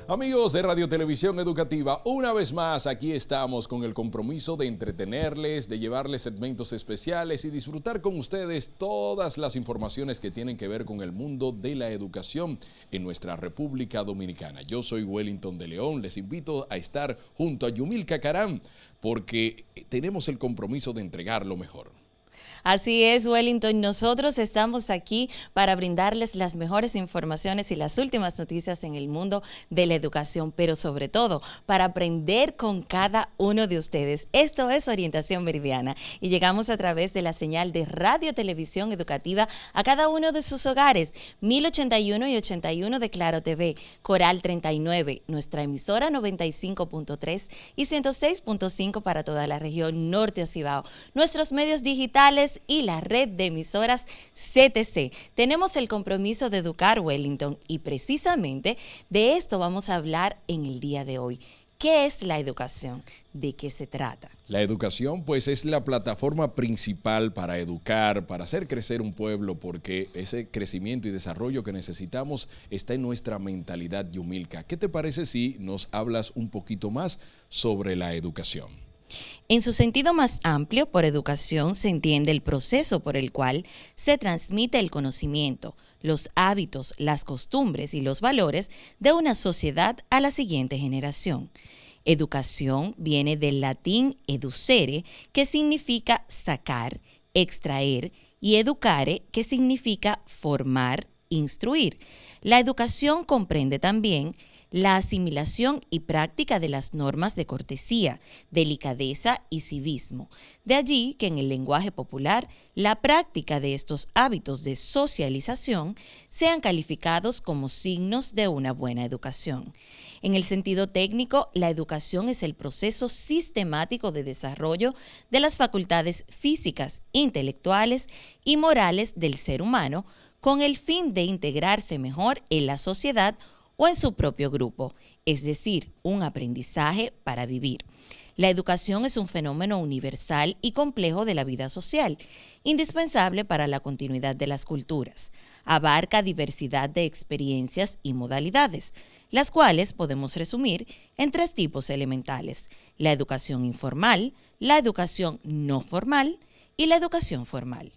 Amigos de Radio Televisión Educativa, una vez más aquí estamos con el compromiso de entretenerles, de llevarles segmentos especiales y disfrutar con ustedes todas las informaciones que tienen que ver con el mundo de la educación en nuestra República Dominicana. Yo soy Wellington de León, les invito a estar junto a Yumilka Caram porque tenemos el compromiso de entregar lo mejor. Así es, Wellington. Nosotros estamos aquí para brindarles las mejores informaciones y las últimas noticias en el mundo de la educación, pero sobre todo para aprender con cada uno de ustedes. Esto es Orientación Meridiana y llegamos a través de la señal de Radio Televisión Educativa a cada uno de sus hogares. 1081 y 81 de Claro TV, Coral 39, nuestra emisora 95.3 y 106.5 para toda la región norte o Cibao. Nuestros medios digitales y la red de emisoras CTC. Tenemos el compromiso de educar, Wellington, y precisamente de esto vamos a hablar en el día de hoy. ¿Qué es la educación? ¿De qué se trata? La educación, pues, es la plataforma principal para educar, para hacer crecer un pueblo, porque ese crecimiento y desarrollo que necesitamos está en nuestra mentalidad, Yumilka. ¿Qué te parece si nos hablas un poquito más sobre la educación? En su sentido más amplio, por educación se entiende el proceso por el cual se transmite el conocimiento, los hábitos, las costumbres y los valores de una sociedad a la siguiente generación. Educación viene del latín educere, que significa sacar, extraer, y educare, que significa formar, instruir. La educación comprende también la asimilación y práctica de las normas de cortesía, delicadeza y civismo. De allí que en el lenguaje popular, la práctica de estos hábitos de socialización sean calificados como signos de una buena educación. En el sentido técnico, la educación es el proceso sistemático de desarrollo de las facultades físicas, intelectuales y morales del ser humano con el fin de integrarse mejor en la sociedad o en su propio grupo, es decir, un aprendizaje para vivir. La educación es un fenómeno universal y complejo de la vida social, indispensable para la continuidad de las culturas. Abarca diversidad de experiencias y modalidades, las cuales podemos resumir en tres tipos elementales: la educación informal, la educación no formal y la educación formal.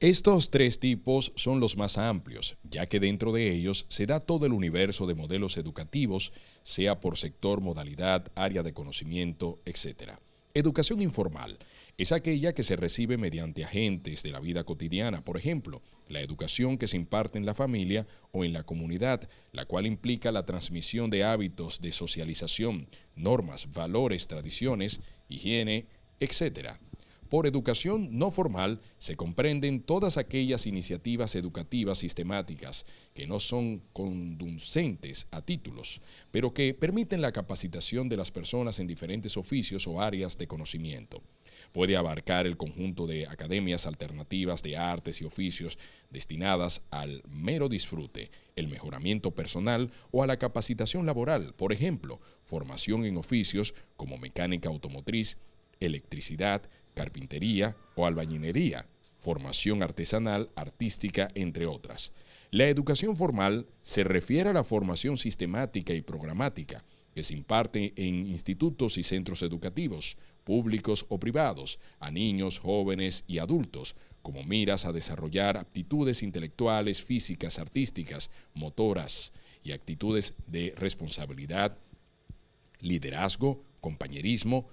Estos tres tipos son los más amplios, ya que dentro de ellos se da todo el universo de modelos educativos, sea por sector, modalidad, área de conocimiento, etc. Educación informal es aquella que se recibe mediante agentes de la vida cotidiana, por ejemplo, la educación que se imparte en la familia o en la comunidad, la cual implica la transmisión de hábitos de socialización, normas, valores, tradiciones, higiene, etc. Por educación no formal se comprenden todas aquellas iniciativas educativas sistemáticas que no son conducentes a títulos, pero que permiten la capacitación de las personas en diferentes oficios o áreas de conocimiento. Puede abarcar el conjunto de academias alternativas de artes y oficios destinadas al mero disfrute, el mejoramiento personal o a la capacitación laboral, por ejemplo, formación en oficios como mecánica automotriz, electricidad, carpintería o albañilería, formación artesanal, artística, entre otras. La educación formal se refiere a la formación sistemática y programática que se imparte en institutos y centros educativos, públicos o privados, a niños, jóvenes y adultos, como miras a desarrollar aptitudes intelectuales, físicas, artísticas, motoras y actitudes de responsabilidad, liderazgo, compañerismo,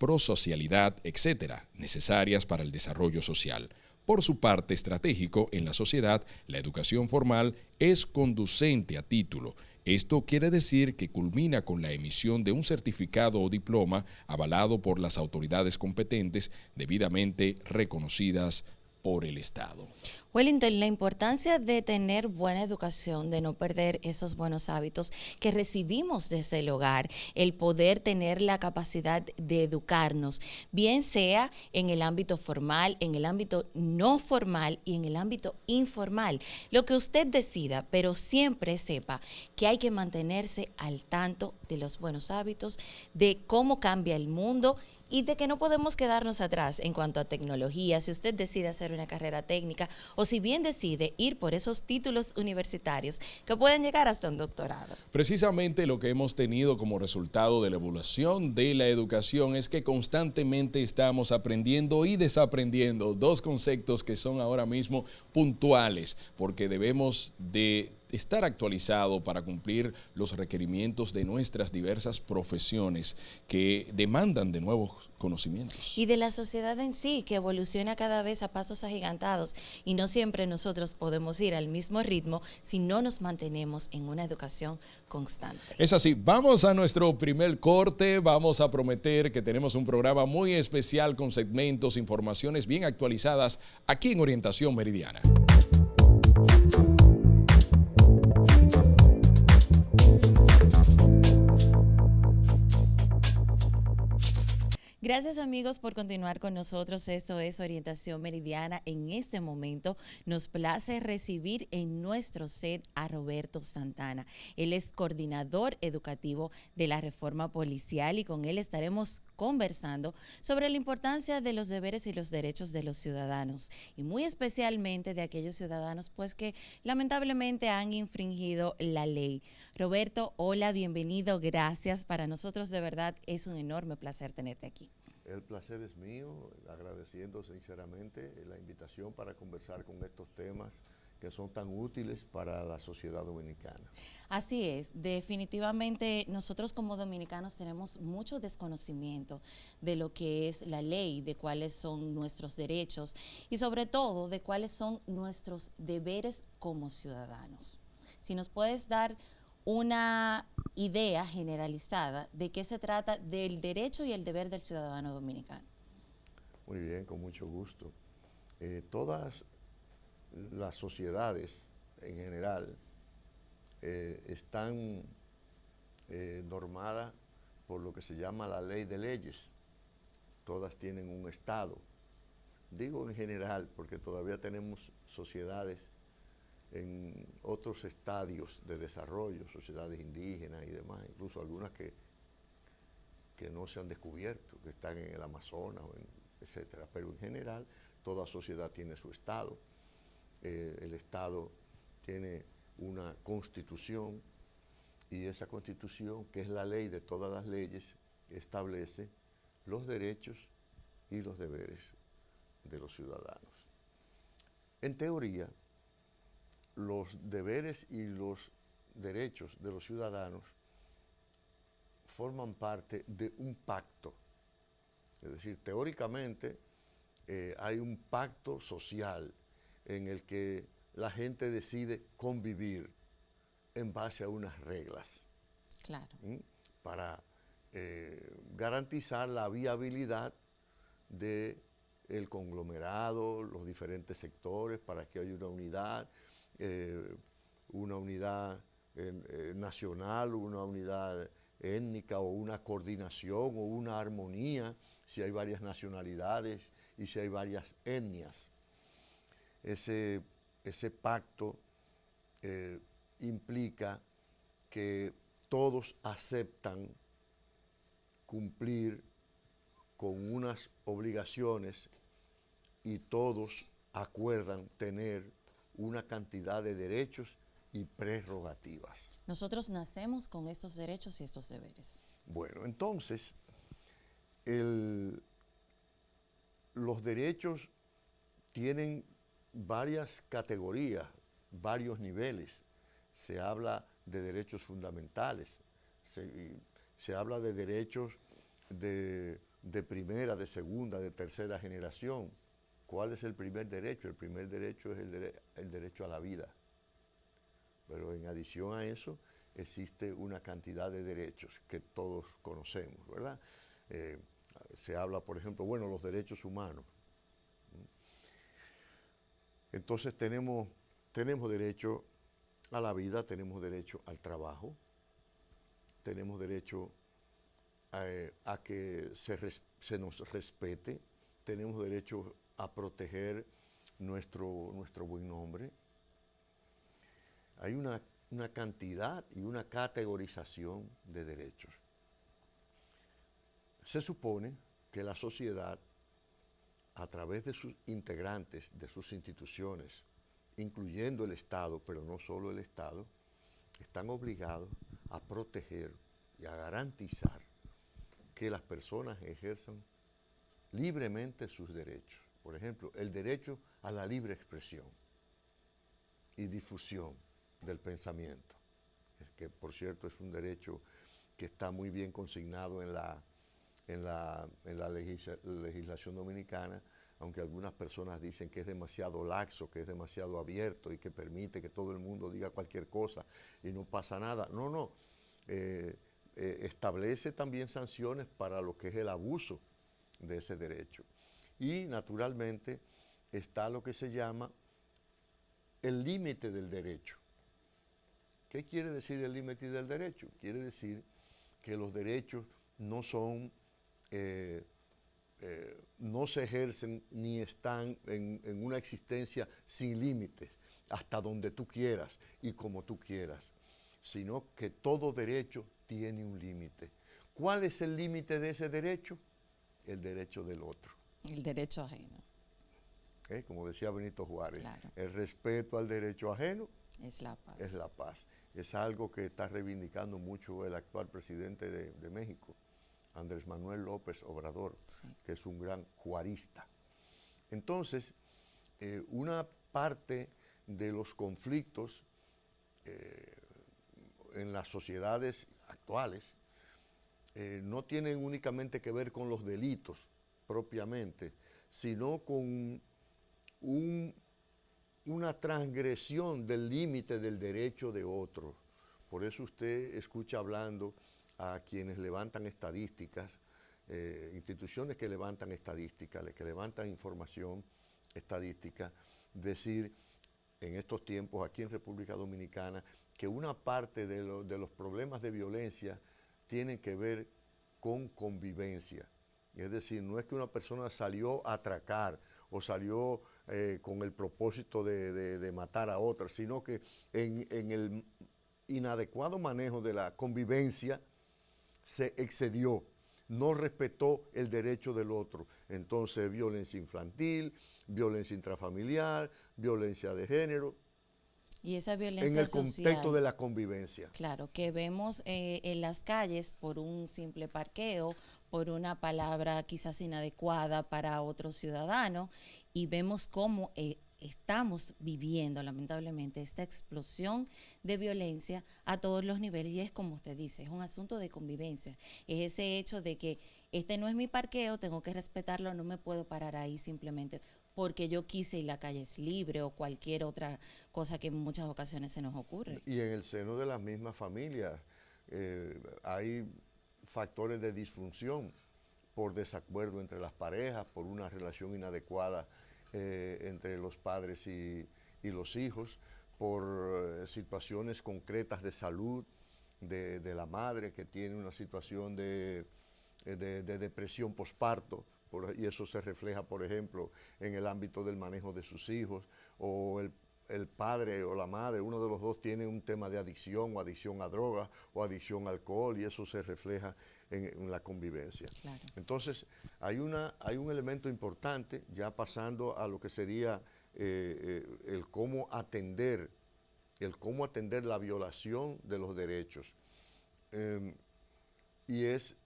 prosocialidad, etc., necesarias para el desarrollo social. Por su parte estratégico, en la sociedad, la educación formal es conducente a título. Esto quiere decir que culmina con la emisión de un certificado o diploma avalado por las autoridades competentes debidamente reconocidas por el Estado. Wellington, la importancia de tener buena educación, de no perder esos buenos hábitos que recibimos desde el hogar, el poder tener la capacidad de educarnos, bien sea en el ámbito formal, en el ámbito no formal y en el ámbito informal. Lo que usted decida, pero siempre sepa que hay que mantenerse al tanto de los buenos hábitos, de cómo cambia el mundo y de que no podemos quedarnos atrás en cuanto a tecnología. Si usted decide hacer una carrera técnica o si bien decide ir por esos títulos universitarios que pueden llegar hasta un doctorado. Precisamente lo que hemos tenido como resultado de la evaluación de la educación es que constantemente estamos aprendiendo y desaprendiendo dos conceptos que son ahora mismo puntuales, porque debemos de estar actualizado para cumplir los requerimientos de nuestras diversas profesiones que demandan de nuevos conocimientos. Y de la sociedad en sí, que evoluciona cada vez a pasos agigantados y no siempre nosotros podemos ir al mismo ritmo si no nos mantenemos en una educación constante. Es así, vamos a nuestro primer corte, vamos a prometer que tenemos un programa muy especial con segmentos, informaciones bien actualizadas aquí en Orientación Meridiana. Gracias amigos por continuar con nosotros. Esto es Orientación Meridiana. En este momento nos place recibir en nuestro set a Roberto Santana. Él es coordinador educativo de la reforma policial y con él estaremos conversando sobre la importancia de los deberes y los derechos de los ciudadanos y muy especialmente de aquellos ciudadanos pues que lamentablemente han infringido la ley. Roberto, hola, bienvenido, gracias. Para nosotros de verdad es un enorme placer tenerte aquí. El placer es mío, agradeciendo sinceramente la invitación para conversar con estos temas que son tan útiles para la sociedad dominicana. Así es, definitivamente nosotros como dominicanos tenemos mucho desconocimiento de lo que es la ley, de cuáles son nuestros derechos y sobre todo de cuáles son nuestros deberes como ciudadanos. Si nos puedes dar una idea generalizada de qué se trata del derecho y el deber del ciudadano dominicano. Muy bien, con mucho gusto. Todas las sociedades en general están normadas por lo que se llama la ley de leyes. Todas tienen un estado. Digo en general porque todavía tenemos sociedades en otros estadios de desarrollo, sociedades indígenas y demás, incluso algunas que no se han descubierto, que están en el Amazonas, etcétera. Pero en general, toda sociedad tiene su estado. El estado tiene una constitución y esa constitución, que es la ley de todas las leyes, establece los derechos y los deberes de los ciudadanos. En teoría, los deberes y los derechos de los ciudadanos forman parte de un pacto. Es decir, teóricamente hay un pacto social en el que la gente decide convivir en base a unas reglas. Claro. Para garantizar la viabilidad del conglomerado, los diferentes sectores, para que haya una unidad nacional, una unidad étnica o una coordinación o una armonía, si hay varias nacionalidades y si hay varias etnias. Ese pacto implica que todos aceptan cumplir con unas obligaciones y todos acuerdan tener una cantidad de derechos y prerrogativas. Nosotros nacemos con estos derechos y estos deberes. Bueno, entonces, los derechos tienen varias categorías, varios niveles. Se habla de derechos fundamentales, se habla de derechos de primera, de segunda, de tercera generación, ¿Cuál es el primer derecho? El primer derecho es el derecho a la vida. Pero en adición a eso, existe una cantidad de derechos que todos conocemos, ¿verdad? Se habla, por ejemplo, bueno, los derechos humanos. Entonces tenemos derecho a la vida, tenemos derecho al trabajo, tenemos derecho a que se nos respete, tenemos derecho a proteger nuestro buen nombre. Hay una cantidad y una categorización de derechos. Se supone que la sociedad, a través de sus integrantes, de sus instituciones, incluyendo el Estado, pero no solo el Estado, están obligados a proteger y a garantizar que las personas ejerzan libremente sus derechos. Por ejemplo, el derecho a la libre expresión y difusión del pensamiento, que por cierto es un derecho que está muy bien consignado en la legislación dominicana, aunque algunas personas dicen que es demasiado laxo, que es demasiado abierto y que permite que todo el mundo diga cualquier cosa y no pasa nada. No, establece también sanciones para lo que es el abuso de ese derecho. Y naturalmente está lo que se llama el límite del derecho. ¿Qué quiere decir el límite del derecho? Quiere decir que los derechos no son, no se ejercen ni están en una existencia sin límites, hasta donde tú quieras y como tú quieras, sino que todo derecho tiene un límite. ¿Cuál es el límite de ese derecho? El derecho del otro. El derecho ajeno. Como decía Benito Juárez, Claro. el respeto al derecho ajeno Es la paz. es la paz. Es algo que está reivindicando mucho el actual presidente de México, Andrés Manuel López Obrador, Sí. que es un gran juarista. Entonces, una parte de los conflictos en las sociedades actuales no tienen únicamente que ver con los delitos propiamente, sino con una transgresión del límite del derecho de otro. Por eso usted escucha hablando a quienes levantan estadísticas, instituciones que levantan estadísticas, que levantan información estadística, decir en estos tiempos aquí en República Dominicana que una parte de los problemas de violencia tienen que ver con convivencia. Es decir, no es que una persona salió a atracar o salió con el propósito de matar a otra, sino que en el inadecuado manejo de la convivencia se excedió, no respetó el derecho del otro. Entonces, violencia infantil, violencia intrafamiliar, violencia de género, Y esa violencia en el social, contexto de la convivencia. claro, que vemos en las calles por un simple parqueo, por una palabra quizás inadecuada para otro ciudadano, y vemos cómo estamos viviendo lamentablemente esta explosión de violencia a todos los niveles, y es como usted dice, es un asunto de convivencia, es ese hecho de que este no es mi parqueo, tengo que respetarlo, no me puedo parar ahí simplemente porque yo quise y la calle es libre o cualquier otra cosa que en muchas ocasiones se nos ocurre. Y en el seno de las mismas familias hay factores de disfunción por desacuerdo entre las parejas, por una relación inadecuada entre los padres y los hijos, por situaciones concretas de salud de la madre que tiene una situación de depresión posparto, y eso se refleja, por ejemplo, en el ámbito del manejo de sus hijos, o el padre o la madre, uno de los dos tiene un tema de adicción, o adicción a drogas, o adicción a alcohol, y eso se refleja en la convivencia. Claro. Entonces, hay un elemento importante, ya pasando a lo que sería el cómo atender la violación de los derechos. Y es,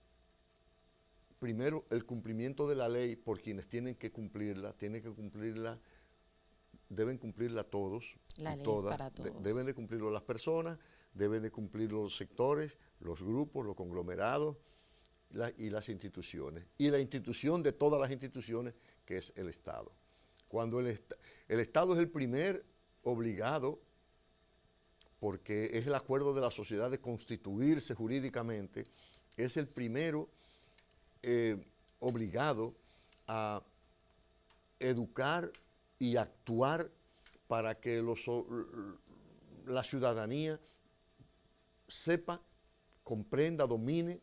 primero, el cumplimiento de la ley por quienes tienen que cumplirla, deben cumplirla todos. La ley todas, es para todos. Deben de cumplirlo las personas, deben de cumplirlo los sectores, los grupos, los conglomerados y las instituciones. Y la institución de todas las instituciones, que es el Estado. Cuando el Estado es el primer obligado, porque es el acuerdo de la sociedad de constituirse jurídicamente, es el primero obligado a educar y actuar para que la ciudadanía sepa, comprenda, domine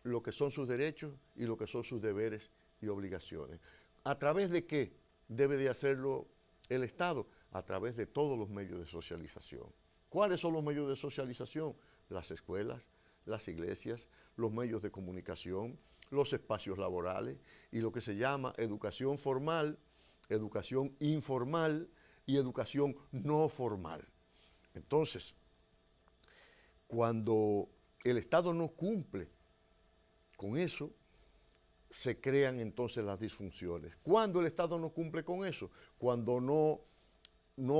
lo que son sus derechos y lo que son sus deberes y obligaciones. ¿A través de qué debe de hacerlo el Estado? A través de todos los medios de socialización. ¿Cuáles son los medios de socialización? Las escuelas, las iglesias, los medios de comunicación, los espacios laborales y lo que se llama educación formal, educación informal y educación no formal. Entonces, cuando el Estado no cumple con eso, se crean entonces las disfunciones. ¿Cuándo el Estado no cumple con eso? Cuando no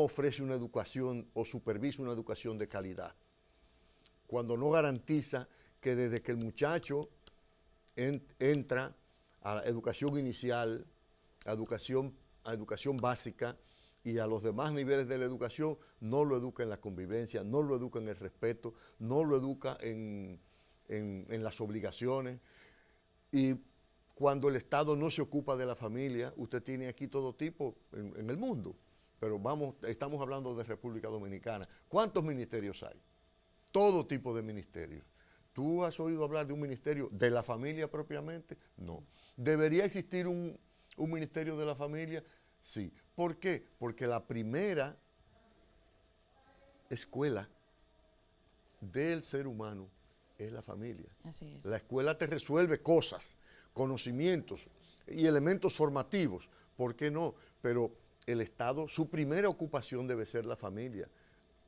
ofrece una educación o supervisa una educación de calidad. Cuando no garantiza que desde que el muchacho entra a la educación inicial, a educación básica y a los demás niveles de la educación, no lo educa en la convivencia, no lo educa en el respeto, no lo educa en las obligaciones. Y cuando el Estado no se ocupa de la familia, usted tiene aquí todo tipo en el mundo, pero estamos hablando de República Dominicana. ¿Cuántos ministerios hay? Todo tipo de ministerios. ¿Tú has oído hablar de un ministerio de la familia propiamente? No. ¿Debería existir un ministerio de la familia? Sí. ¿Por qué? Porque la primera escuela del ser humano es la familia. Así es. La escuela te resuelve cosas, conocimientos y elementos formativos. ¿Por qué no? Pero el Estado, su primera ocupación debe ser la familia,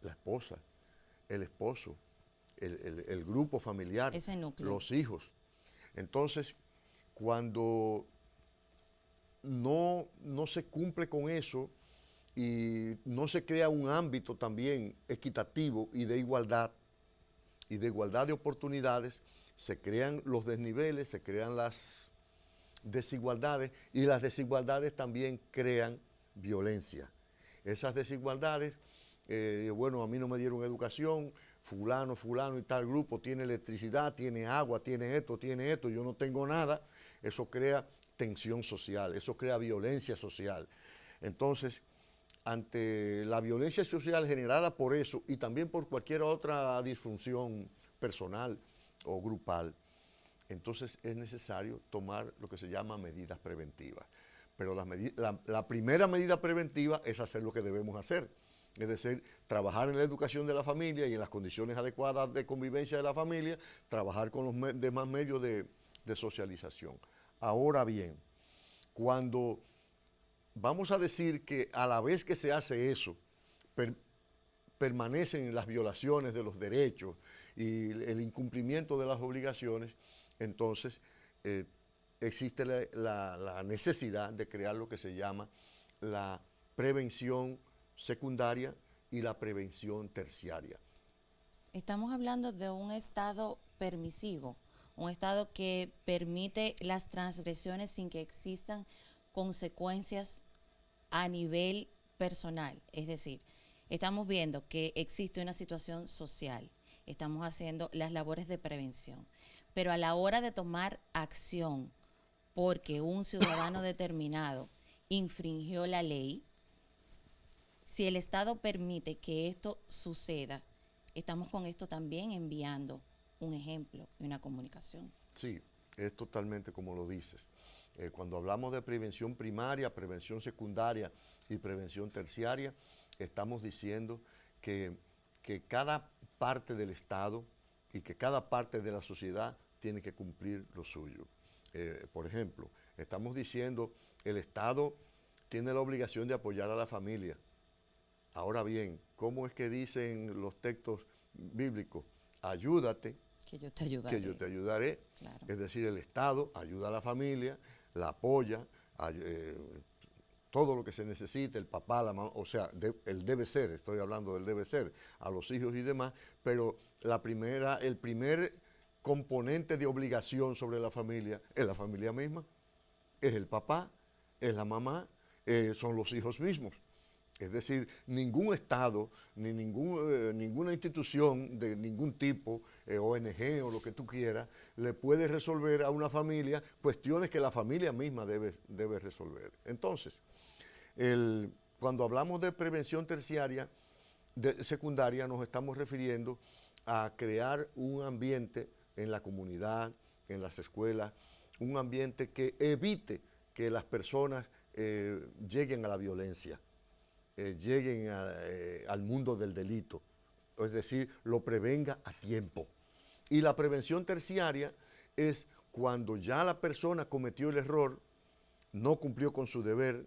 la esposa, el esposo, el grupo familiar, ese núcleo, los hijos. Entonces, cuando no se cumple con eso y no se crea un ámbito también equitativo y de igualdad de oportunidades, se crean los desniveles, se crean las desigualdades y las desigualdades también crean violencia. Esas desigualdades, bueno, a mí no me dieron educación, fulano y tal grupo tiene electricidad, tiene agua, tiene esto, yo no tengo nada. Eso crea tensión social, eso crea violencia social. Entonces, ante la violencia social generada por eso y también por cualquier otra disfunción personal o grupal, entonces es necesario tomar lo que se llama medidas preventivas. Pero la primera medida preventiva es hacer lo que debemos hacer, es decir, trabajar en la educación de la familia y en las condiciones adecuadas de convivencia de la familia, trabajar con los demás medios de socialización. Ahora bien, cuando vamos a decir que a la vez que se hace eso, permanecen las violaciones de los derechos y el incumplimiento de las obligaciones, entonces existe la necesidad de crear lo que se llama la prevención secundaria y la prevención terciaria. Estamos hablando de un Estado permisivo, un Estado que permite las transgresiones sin que existan consecuencias a nivel personal. Es decir, estamos viendo que existe una situación social, estamos haciendo las labores de prevención, pero a la hora de tomar acción porque un ciudadano determinado infringió la ley, si el Estado permite que esto suceda, estamos con esto también enviando un ejemplo y una comunicación. Sí, es totalmente como lo dices. Cuando hablamos de prevención primaria, prevención secundaria y prevención terciaria, estamos diciendo que cada parte del Estado y que cada parte de la sociedad tiene que cumplir lo suyo. Por ejemplo, estamos diciendo el Estado tiene la obligación de apoyar a la familia. Ahora bien, ¿cómo es que dicen los textos bíblicos? Ayúdate, que yo te ayudaré. Que yo te ayudaré. Claro. Es decir, el Estado ayuda a la familia, la apoya, todo lo que se necesite, el papá, la mamá, o sea, el debe ser, estoy hablando del debe ser, a los hijos y demás, pero el primer componente de obligación sobre la familia es la familia misma, es el papá, es la mamá, son los hijos mismos. Es decir, ningún Estado, ni ninguna institución de ningún tipo, ONG o lo que tú quieras, le puede resolver a una familia cuestiones que la familia misma debe resolver. Entonces, cuando hablamos de prevención terciaria, secundaria, nos estamos refiriendo a crear un ambiente en la comunidad, en las escuelas, un ambiente que evite que las personas lleguen a la violencia, lleguen al mundo del delito, es decir, lo prevenga a tiempo. Y la prevención terciaria es cuando ya la persona cometió el error, no cumplió con su deber,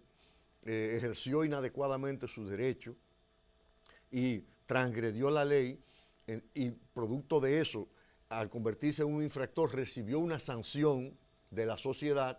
ejerció inadecuadamente su derecho y transgredió la ley, y producto de eso, al convertirse en un infractor, recibió una sanción de la sociedad.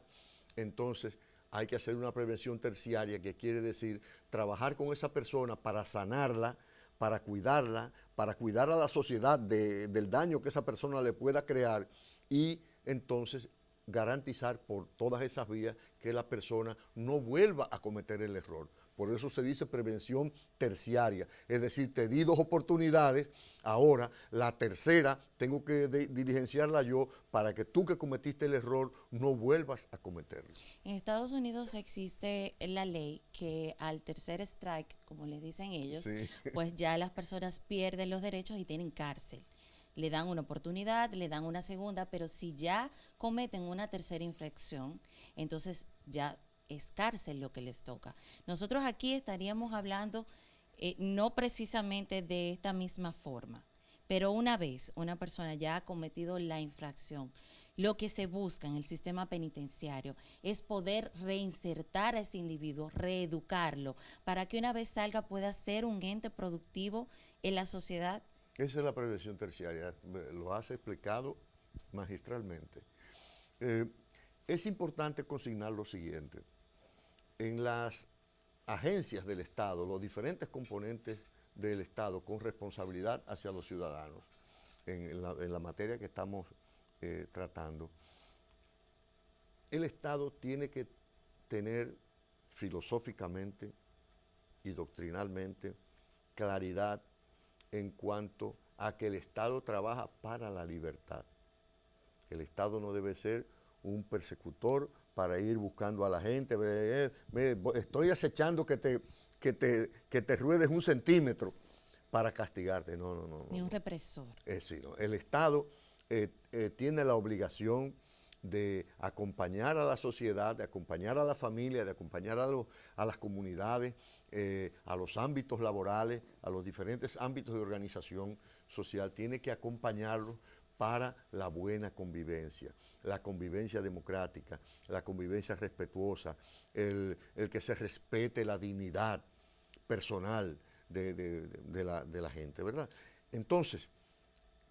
Entonces hay que hacer una prevención terciaria, que quiere decir trabajar con esa persona para sanarla, para cuidar a la sociedad del daño que esa persona le pueda crear, y entonces garantizar por todas esas vías que la persona no vuelva a cometer el error. Por eso se dice prevención terciaria, es decir, te di 2 oportunidades, ahora la tercera tengo que diligenciarla yo para que tú que cometiste el error no vuelvas a cometerlo. En Estados Unidos existe la ley que al tercer strike, como les dicen ellos, Sí. pues ya las personas pierden los derechos y tienen cárcel. Le dan una oportunidad, le dan una segunda, pero si ya cometen una tercera infracción, entonces ya es cárcel lo que les toca. Nosotros aquí estaríamos hablando no precisamente de esta misma forma, pero una vez una persona ya ha cometido la infracción, lo que se busca en el sistema penitenciario es poder reinsertar a ese individuo, reeducarlo, para que una vez salga pueda ser un ente productivo en la sociedad. Esa es la prevención terciaria, lo has explicado magistralmente. Es importante consignar lo siguiente: en las agencias del Estado, los diferentes componentes del Estado con responsabilidad hacia los ciudadanos, en la materia que estamos tratando, el Estado tiene que tener filosóficamente y doctrinalmente claridad en cuanto a que el Estado trabaja para la libertad. El Estado no debe ser un persecutor para ir buscando a la gente. Estoy acechando que te ruedes 1 centímetro para castigarte. No. Ni un represor. Sí, no. El Estado tiene la obligación de acompañar a la sociedad, de acompañar a la familia, de acompañar a las comunidades, a los ámbitos laborales, a los diferentes ámbitos de organización social. Tiene que acompañarlos para la buena convivencia, la convivencia democrática, la convivencia respetuosa, el que se respete la dignidad personal de la gente, ¿verdad? Entonces,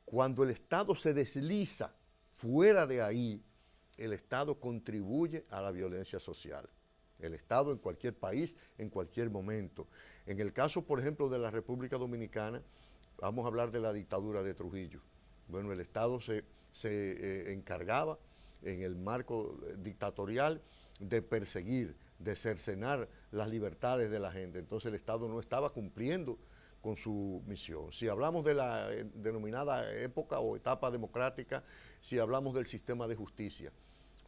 cuando el Estado se desliza fuera de ahí, el Estado contribuye a la violencia social. El Estado en cualquier país, en cualquier momento. En el caso, por ejemplo, de la República Dominicana, vamos a hablar de la dictadura de Trujillo. Bueno, el Estado se encargaba en el marco dictatorial de perseguir, de cercenar las libertades de la gente. Entonces el Estado no estaba cumpliendo con su misión. Si hablamos de la denominada época o etapa democrática, si hablamos del sistema de justicia,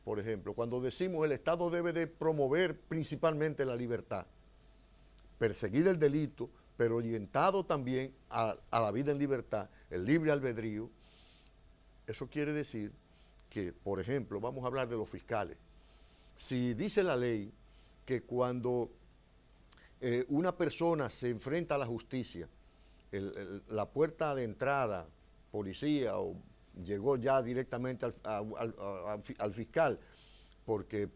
por ejemplo, cuando decimos el Estado debe de promover principalmente la libertad, perseguir el delito, pero orientado también a la vida en libertad, el libre albedrío. Eso quiere decir que, por ejemplo, vamos a hablar de los fiscales. Si dice la ley que cuando una persona se enfrenta a la justicia, la puerta de entrada, policía, o llegó ya directamente al fiscal, porque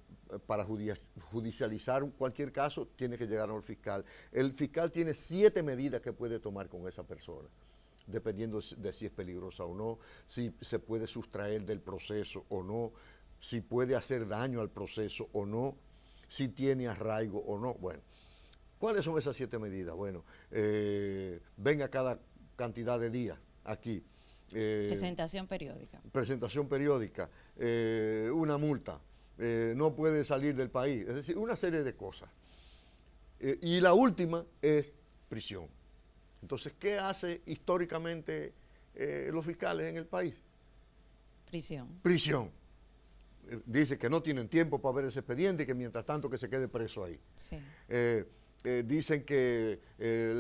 para judicializar cualquier caso tiene que llegar al fiscal. El fiscal tiene 7 medidas que puede tomar con esa persona, dependiendo de si es peligrosa o no, si se puede sustraer del proceso o no, si puede hacer daño al proceso o no, si tiene arraigo o no. Bueno, ¿cuáles son esas 7 medidas? Bueno, venga cada cantidad de días aquí. Presentación periódica. Presentación periódica, una multa, no puede salir del país, es decir, una serie de cosas. Y la última es prisión. Entonces, ¿qué hace históricamente los fiscales en el país? Prisión. Prisión. Dice que no tienen tiempo para ver ese expediente y que mientras tanto que se quede preso ahí. Sí. Dicen que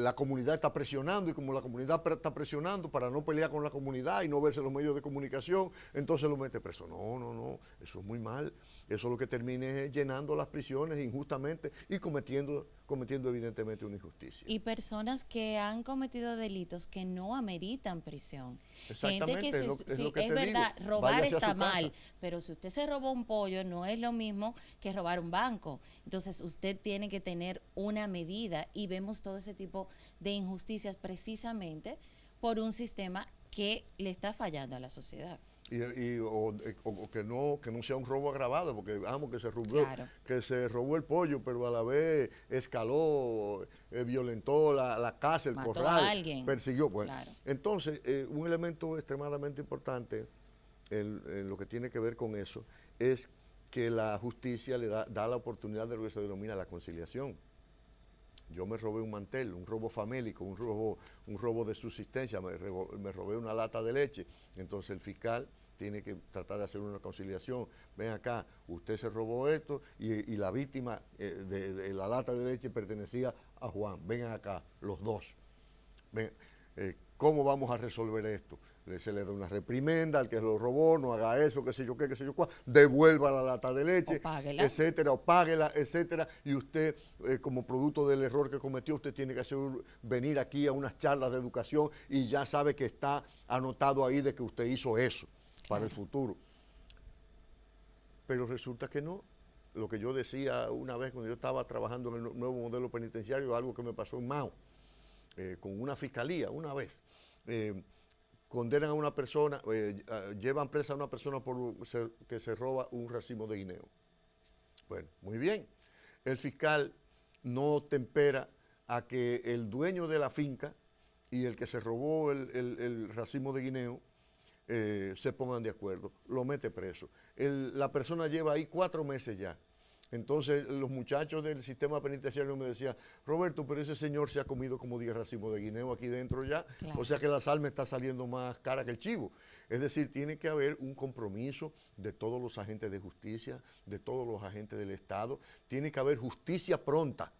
la comunidad está presionando y como la comunidad está presionando para no pelear con la comunidad y no verse en los medios de comunicación, entonces lo mete preso. No, eso es muy mal. Eso lo que termina es llenando las prisiones injustamente y cometiendo evidentemente una injusticia. Y personas que han cometido delitos que no ameritan prisión. Exactamente, Gente que es lo que es te verdad, digo. robar Váyase a está su casa. mal, pero si usted se robó un pollo no es lo mismo que robar un banco. Entonces usted tiene que tener una medida y vemos todo ese tipo de injusticias precisamente por un sistema que le está fallando a la sociedad. O que no sea un robo agravado, porque vamos, Claro. que se robó el pollo, pero a la vez escaló, violentó la casa, el Mató corral, a alguien. persiguió. Bueno, Claro. entonces, un elemento extremadamente importante en lo que tiene que ver con eso es que la justicia le da la oportunidad de lo que se denomina la conciliación. Yo me robé un mantel, un robo famélico, un robo de subsistencia, me robé una lata de leche. Entonces el fiscal tiene que tratar de hacer una conciliación. Ven acá, usted se robó esto y la víctima de la lata de leche pertenecía a Juan. Vengan acá, los dos. Ven, ¿cómo vamos a resolver esto? Se le da una reprimenda al que lo robó, no haga eso, qué sé yo qué sé yo cuál, devuelva la lata de leche, O páguela. etcétera, o páguela, etcétera, y usted, como producto del error que cometió, usted tiene que venir aquí a unas charlas de educación y ya sabe que está anotado ahí de que usted hizo eso para el futuro. Pero resulta que no. Lo que yo decía una vez cuando yo estaba trabajando en el nuevo modelo penitenciario, algo que me pasó en Mao, con una fiscalía, una vez. Condenan a una persona, llevan presa a una persona que se roba un racimo de guineo. Bueno, muy bien. El fiscal no tempera a que el dueño de la finca y el que se robó el racimo de guineo se pongan de acuerdo. Lo mete preso. La persona lleva ahí 4 meses ya. Entonces los muchachos del sistema penitenciario me decían, Roberto, pero ese señor se ha comido como 10 racimos de guineo aquí dentro ya, Claro. O sea que la sal me está saliendo más cara que el chivo. Es decir, tiene que haber un compromiso de todos los agentes de justicia, de todos los agentes del Estado, tiene que haber justicia pronta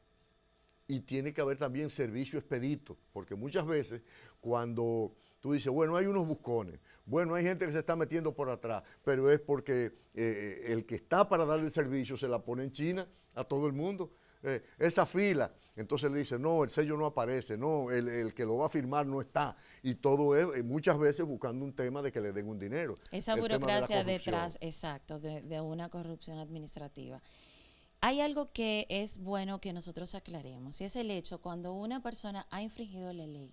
y tiene que haber también servicio expedito, porque muchas veces cuando tú dices, bueno, hay unos buscones, bueno, hay gente que se está metiendo por atrás, pero es porque el que está para darle el servicio se la pone en China a todo el mundo. Esa fila, entonces le dice, no, el sello no aparece, no, el que lo va a firmar no está. Y todo es muchas veces buscando un tema de que le den un dinero. Esa burocracia detrás, exacto, de una corrupción administrativa. Hay algo que es bueno que nosotros aclaremos, y es el hecho cuando una persona ha infringido la ley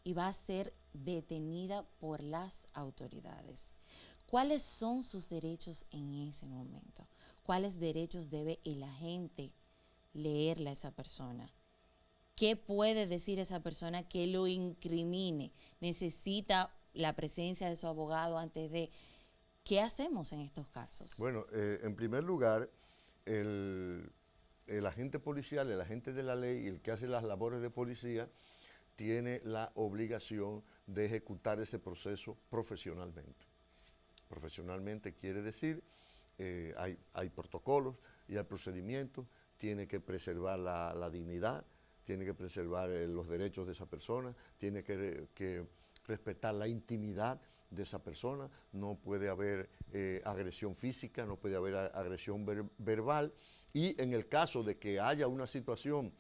y va a ser detenida por las autoridades. ¿Cuáles son sus derechos en ese momento? ¿Cuáles derechos debe el agente leerle a esa persona? ¿Qué puede decir esa persona que lo incrimine? ¿Necesita la presencia de su abogado antes de...? ¿Qué hacemos en estos casos? Bueno, en primer lugar, el agente policial, el agente de la ley, el que hace las labores de policía, tiene la obligación de ejecutar ese proceso profesionalmente. Profesionalmente quiere decir, hay protocolos y hay procedimientos, tiene que preservar la dignidad, tiene que preservar los derechos de esa persona, tiene que respetar la intimidad de esa persona, no puede haber agresión física, no puede haber agresión verbal, y en el caso de que haya una situación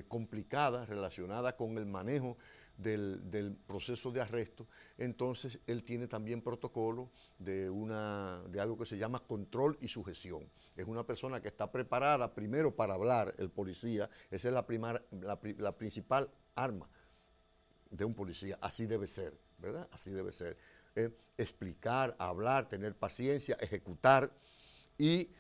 complicada relacionada con el manejo del proceso de arresto, entonces él tiene también protocolo de algo que se llama control y sujeción. Es una persona que está preparada primero para hablar, el policía, esa es la principal arma de un policía, así debe ser, ¿verdad? Así debe ser. Explicar, hablar, tener paciencia, ejecutar, y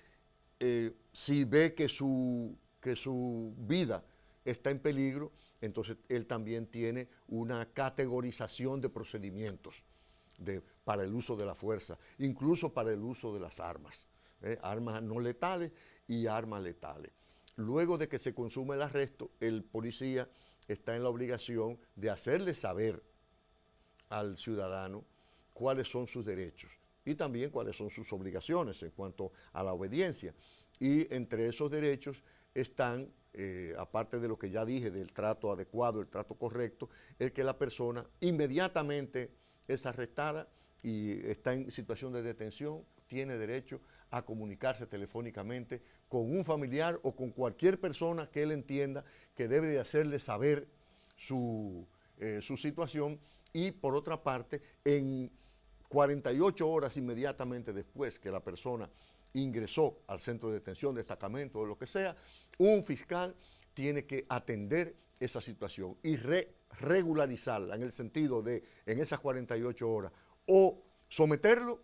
si ve que su vida está en peligro, entonces él también tiene una categorización de procedimientos para el uso de la fuerza, incluso para el uso de las armas, armas no letales y armas letales. luego de que se consume el arresto, el policía está en la obligación de hacerle saber al ciudadano cuáles son sus derechos y también cuáles son sus obligaciones en cuanto a la obediencia. Y entre esos derechos están, aparte de lo que ya dije, del trato adecuado, el trato correcto, el que la persona inmediatamente es arrestada y está en situación de detención, tiene derecho a comunicarse telefónicamente con un familiar o con cualquier persona que él entienda que debe de hacerle saber su situación. Y por otra parte, en 48 horas inmediatamente después que la persona ingresó al centro de detención, destacamento o lo que sea, un fiscal tiene que atender esa situación y regularizarla en el sentido de, en esas 48 horas, o someterlo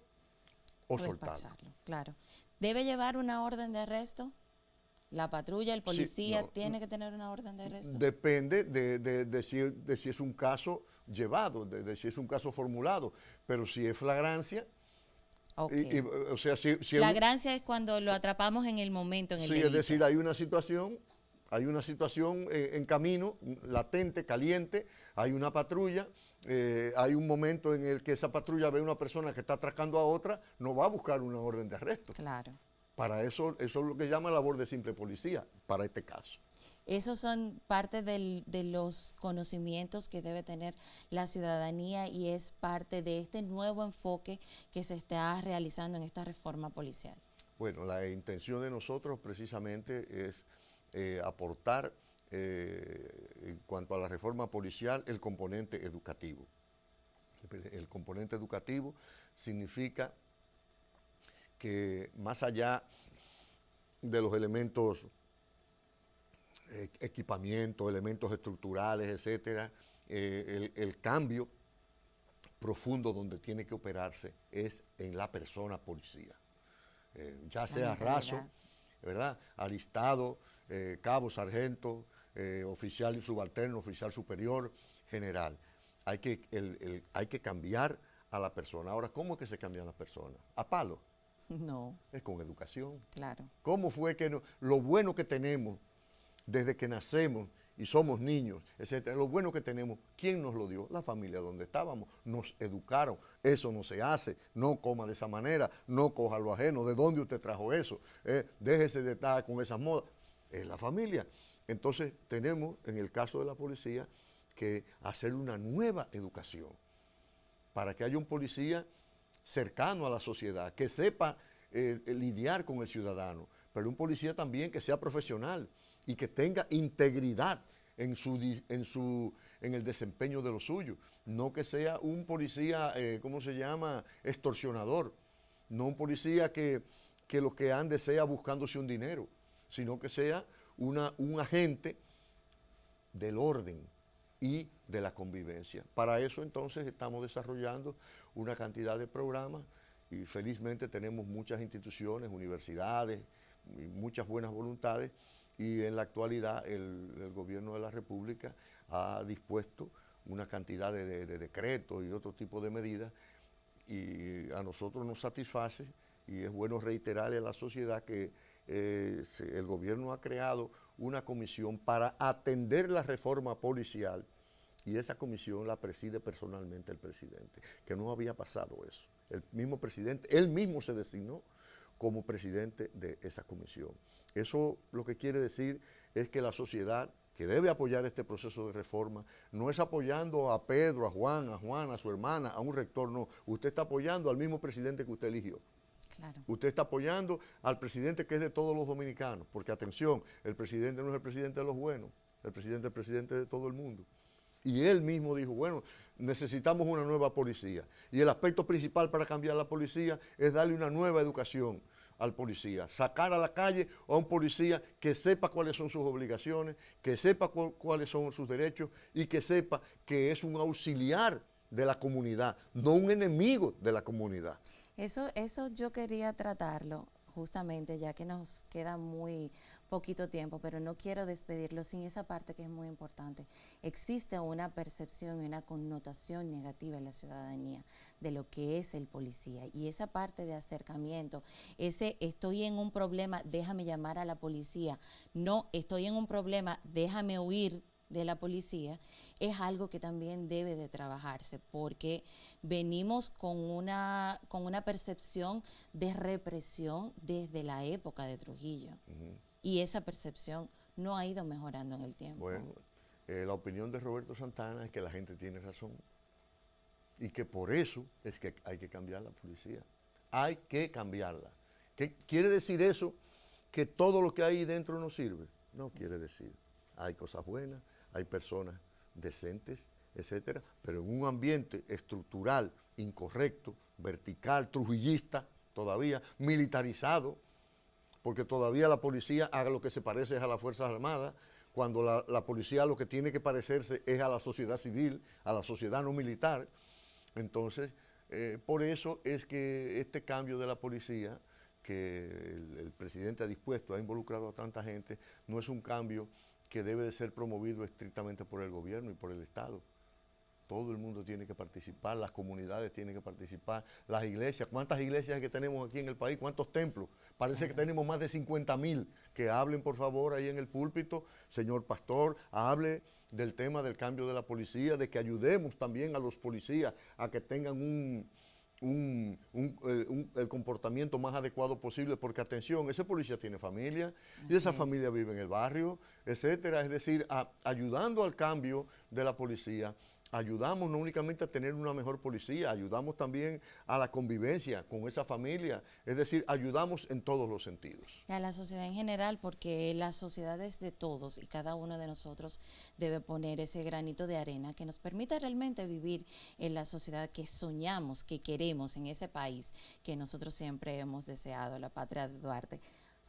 o soltarlo. Despacharlo, claro. ¿Debe llevar una orden de arresto? ¿La patrulla, el policía, Sí, no, tiene que tener una orden de arresto? Depende de si es un caso llevado, de si es un caso formulado, pero si es flagrancia, Okay. o sea, si Flagrancia es cuando lo atrapamos en el momento, en el sí, delito. es decir, hay una situación en camino, latente, caliente, hay una patrulla, hay un momento en el que esa patrulla ve a una persona que está atracando a otra, no va a buscar una orden de arresto. Claro. Para eso es lo que llama labor de simple policía, para este caso. Esos son parte de los conocimientos que debe tener la ciudadanía y es parte de este nuevo enfoque que se está realizando en esta reforma policial. Bueno, la intención de nosotros precisamente es aportar en cuanto a la reforma policial el componente educativo. El componente educativo significa que más allá de los elementos equipamiento, elementos estructurales, etcétera, el cambio profundo donde tiene que operarse es en la persona policía. Ya sea raso, ¿verdad? Alistado, cabo, sargento, oficial subalterno, oficial superior, general. Hay que cambiar a la persona. Ahora, ¿cómo es que se cambian las personas? ¿A palo? No. Es con educación. Claro. ¿Cómo fue que lo bueno que tenemos desde que nacemos y somos niños, etcétera, lo bueno que tenemos, ¿quién nos lo dio? La familia donde estábamos, nos educaron, eso no se hace, no coma de esa manera, no coja lo ajeno, ¿de dónde usted trajo eso? Déjese de estar con esas modas, es la familia. Entonces tenemos, en el caso de la policía, que hacer una nueva educación para que haya un policía cercano a la sociedad, que sepa lidiar con el ciudadano, pero un policía también que sea profesional y que tenga integridad en el desempeño de lo suyo. No que sea un policía, ¿cómo se llama?, extorsionador. No un policía que lo que ande sea buscándose un dinero, sino que sea un agente del orden y de la convivencia. Para eso entonces estamos desarrollando una cantidad de programas y felizmente tenemos muchas instituciones, universidades, y muchas buenas voluntades, y en la actualidad el gobierno de la República ha dispuesto una cantidad de decretos y otro tipo de medidas, y a nosotros nos satisface, y es bueno reiterarle a la sociedad que el gobierno ha creado una comisión para atender la reforma policial, y esa comisión la preside personalmente el presidente, que no había pasado eso. El mismo presidente, él mismo se designó como presidente de esa comisión. Eso lo que quiere decir es que la sociedad que debe apoyar este proceso de reforma no es apoyando a Pedro, a Juan, a Juana, a su hermana, a un rector, no. Usted está apoyando al mismo presidente que usted eligió. Claro. Usted está apoyando al presidente que es de todos los dominicanos, porque atención, el presidente no es el presidente de los buenos, el presidente es el presidente de todo el mundo. Y él mismo dijo, bueno, necesitamos una nueva policía. Y el aspecto principal para cambiar la policía es darle una nueva educación al policía. Sacar a la calle a un policía que sepa cuáles son sus obligaciones, que sepa cuáles son sus derechos y que sepa que es un auxiliar de la comunidad, no un enemigo de la comunidad. Eso yo quería tratarlo justamente, ya que nos queda muy poquito tiempo, pero no quiero despedirlo sin esa parte que es muy importante. Existe una percepción y una connotación negativa en la ciudadanía de lo que es el policía, y esa parte de acercamiento, ese estoy en un problema, déjame llamar a la policía, no, estoy en un problema, déjame huir de la policía, es algo que también debe de trabajarse, porque venimos con una percepción de represión desde la época de Trujillo. Y esa percepción no ha ido mejorando en el tiempo. Bueno, la opinión de Roberto Santana es que la gente tiene razón y que por eso es que hay que cambiar la policía. Hay que cambiarla. ¿Qué quiere decir eso? ¿Que todo lo que hay dentro no sirve? No quiere decir. Hay cosas buenas, hay personas decentes, etcétera, pero en un ambiente estructural, incorrecto, vertical, trujillista, todavía militarizado, porque todavía la policía haga lo que se parece a las Fuerzas Armadas, cuando la policía lo que tiene que parecerse es a la sociedad civil, a la sociedad no militar. Entonces, por eso es que este cambio de la policía, que el presidente ha dispuesto, ha involucrado a tanta gente, no es un cambio que debe de ser promovido estrictamente por el gobierno y por el Estado. Todo el mundo tiene que participar, las comunidades tienen que participar, las iglesias. ¿Cuántas iglesias que tenemos aquí en el país? ¿Cuántos templos? Parece que tenemos más de 50,000. Que hablen, por favor, ahí en el púlpito, señor pastor, hable del tema del cambio de la policía, de que ayudemos también a los policías a que tengan el comportamiento más adecuado posible, porque atención, ese policía tiene familia y esa familia vive en el barrio, etcétera. Es decir, ayudando al cambio de la policía, ayudamos no únicamente a tener una mejor policía, ayudamos también a la convivencia con esa familia, es decir, ayudamos en todos los sentidos. Y a la sociedad en general, porque la sociedad es de todos y cada uno de nosotros debe poner ese granito de arena que nos permita realmente vivir en la sociedad que soñamos, que queremos, en ese país que nosotros siempre hemos deseado, la patria de Duarte.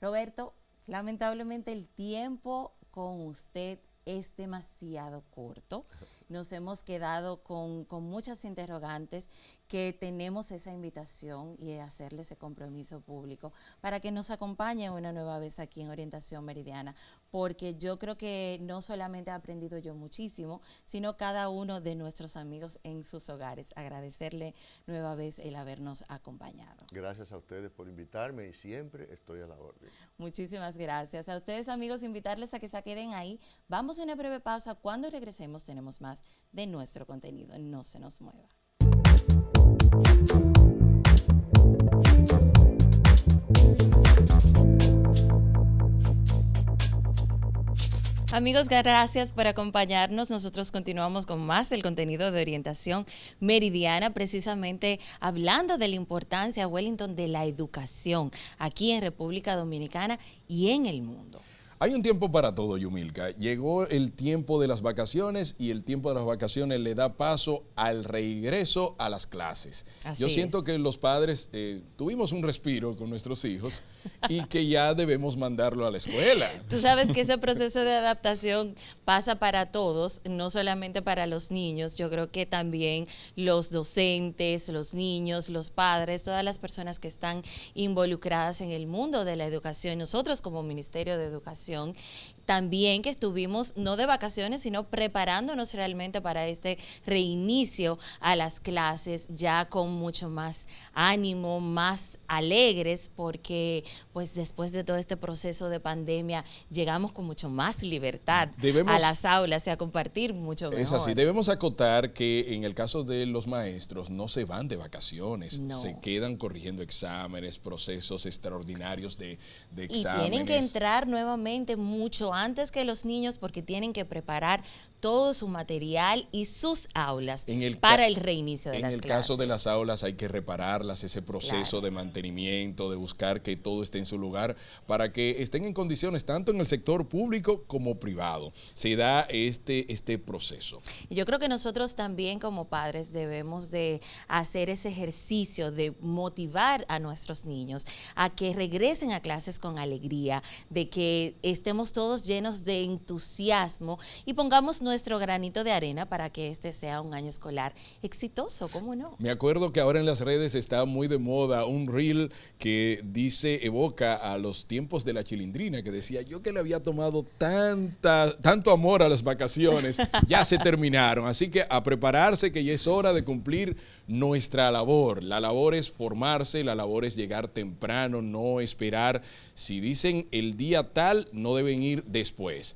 Roberto, lamentablemente el tiempo con usted es demasiado corto. Nos hemos quedado con muchas interrogantes, que tenemos esa invitación y hacerle ese compromiso público para que nos acompañe una nueva vez aquí en Orientación Meridiana, porque yo creo que no solamente he aprendido yo muchísimo, sino cada uno de nuestros amigos en sus hogares. Agradecerle nueva vez el habernos acompañado. Gracias a ustedes por invitarme y siempre estoy a la orden. Muchísimas gracias. A ustedes, amigos, invitarles a que se queden ahí. Vamos a una breve pausa. Cuando regresemos tenemos más de nuestro contenido. No se nos mueva. Amigos, gracias por acompañarnos. Nosotros continuamos con más del contenido de Orientación Meridiana, precisamente hablando de la importancia, Wellington, de la educación aquí en República Dominicana y en el mundo. Hay un tiempo para todo, Yumilka. Llegó el tiempo de las vacaciones y el tiempo de las vacaciones le da paso al regreso a las clases. Yo siento que los padres tuvimos un respiro con nuestros hijos y que ya debemos mandarlo a la escuela. Tú sabes que ese proceso de adaptación pasa para todos, no solamente para los niños. Yo creo que también los docentes, los niños, los padres, todas las personas que están involucradas en el mundo de la educación. Nosotros como Ministerio de Educación también, que estuvimos no de vacaciones, sino preparándonos realmente para este reinicio a las clases, ya con mucho más ánimo, más alegres, porque pues después de todo este proceso de pandemia llegamos con mucho más libertad a las aulas y a compartir mucho mejor. Es así, debemos acotar que en el caso de los maestros no se van de vacaciones, se quedan corrigiendo exámenes, procesos extraordinarios de exámenes. Y tienen que entrar nuevamente mucho antes que los niños, porque tienen que preparar todo su material y sus aulas para el reinicio de las clases. En el caso de las aulas hay que repararlas, ese proceso de mantenimiento, de buscar que todo esté en su lugar para que estén en condiciones tanto en el sector público como privado. Se da este proceso. Y yo creo que nosotros también como padres debemos de hacer ese ejercicio de motivar a nuestros niños a que regresen a clases con alegría, de que estemos todos llenos de entusiasmo y pongamos nuestro granito de arena para que este sea un año escolar exitoso, ¿cómo no? Me acuerdo que ahora en las redes está muy de moda un reel que evoca a los tiempos de la Chilindrina, que decía, yo que le había tomado tanto amor a las vacaciones, ya se terminaron. Así que a prepararse, que ya es hora de cumplir nuestra labor. La labor es formarse, la labor es llegar temprano, no esperar. Si dicen el día tal, no deben ir después.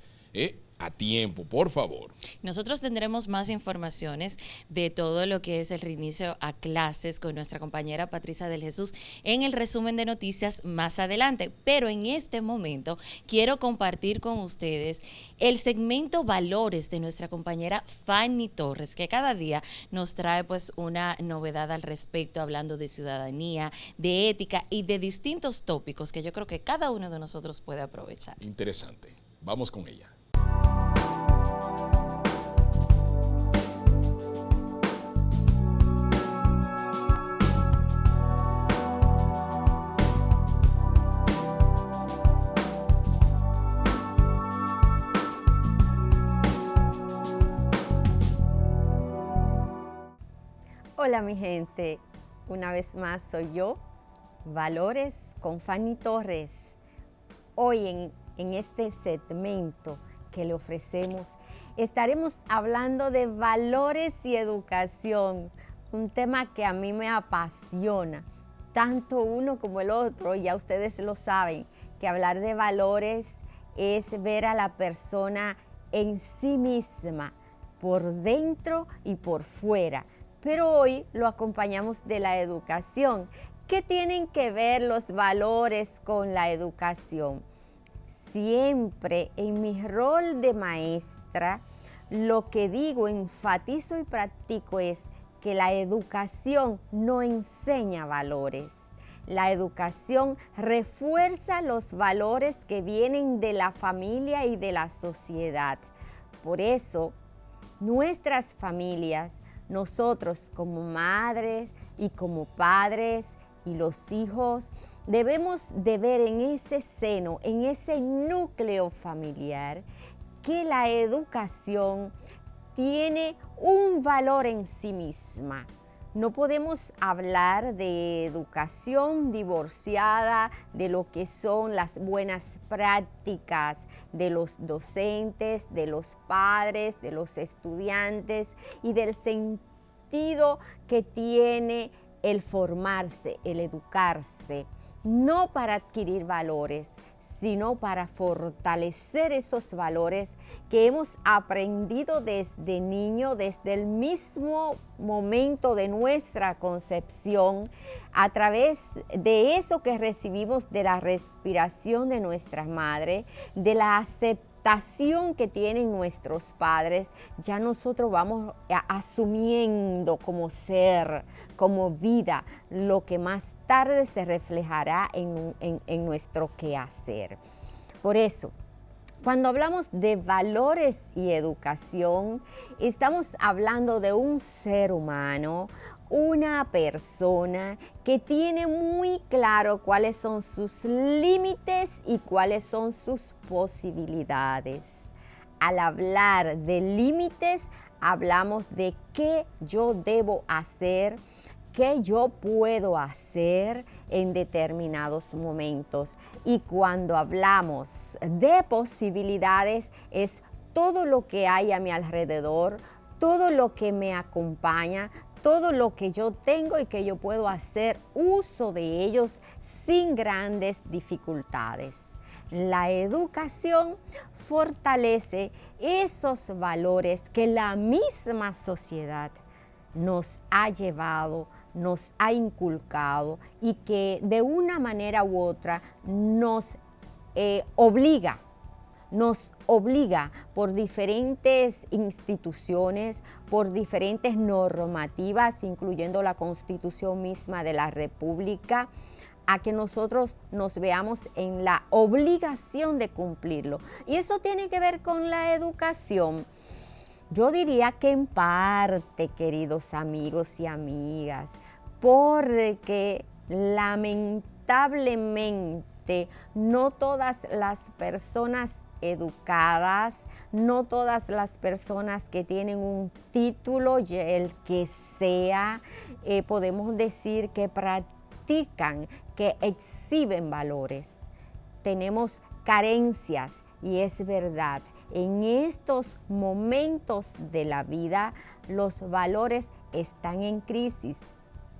A tiempo, por favor. Nosotros tendremos más informaciones de todo lo que es el reinicio a clases con nuestra compañera Patricia del Jesús en el resumen de noticias más adelante, pero en este momento quiero compartir con ustedes el segmento Valores de nuestra compañera Fanny Torres, que cada día nos trae pues una novedad al respecto, hablando de ciudadanía, de ética y de distintos tópicos que yo creo que cada uno de nosotros puede aprovechar. Interesante. Vamos con ella. Hola mi gente, una vez más soy yo, Valores con Fanny Torres. Hoy en este segmento que le ofrecemos estaremos hablando de valores y educación, un tema que a mí me apasiona, tanto uno como el otro, ya ustedes lo saben, que hablar de valores es ver a la persona en sí misma, por dentro y por fuera. Pero hoy lo acompañamos de la educación. ¿Qué tienen que ver los valores con la educación? Siempre en mi rol de maestra, lo que digo, enfatizo y practico es que la educación no enseña valores. La educación refuerza los valores que vienen de la familia y de la sociedad. Por eso, nuestras familias, nosotros como madres y como padres y los hijos, debemos de ver en ese seno, en ese núcleo familiar, que la educación tiene un valor en sí misma. No podemos hablar de educación divorciada de lo que son las buenas prácticas de los docentes, de los padres, de los estudiantes y del sentido que tiene el formarse, el educarse, no para adquirir valores, sino para fortalecer esos valores que hemos aprendido desde niño, desde el mismo momento de nuestra concepción, a través de eso que recibimos de la respiración de nuestra madre, de la aceptación que tienen nuestros padres. Ya nosotros vamos asumiendo como ser, como vida, lo que más tarde se reflejará en nuestro quehacer. Por eso, cuando hablamos de valores y educación, estamos hablando de un ser humano, una persona que tiene muy claro cuáles son sus límites y cuáles son sus posibilidades. Al hablar de límites, hablamos de qué yo debo hacer, qué yo puedo hacer en determinados momentos. Y cuando hablamos de posibilidades, es todo lo que hay a mi alrededor, todo lo que me acompaña, todo lo que yo tengo y que yo puedo hacer uso de ellos sin grandes dificultades. La educación fortalece esos valores que la misma sociedad nos ha llevado, nos ha inculcado y que de una manera u otra nos obliga por diferentes instituciones, por diferentes normativas, incluyendo la Constitución misma de la República, a que nosotros nos veamos en la obligación de cumplirlo. Y eso tiene que ver con la educación. Yo diría que en parte, queridos amigos y amigas, porque lamentablemente no todas las personas educadas, no todas las personas que tienen un título, el que sea, podemos decir que practican, que exhiben valores. Tenemos carencias y es verdad. En estos momentos de la vida, los valores están en crisis.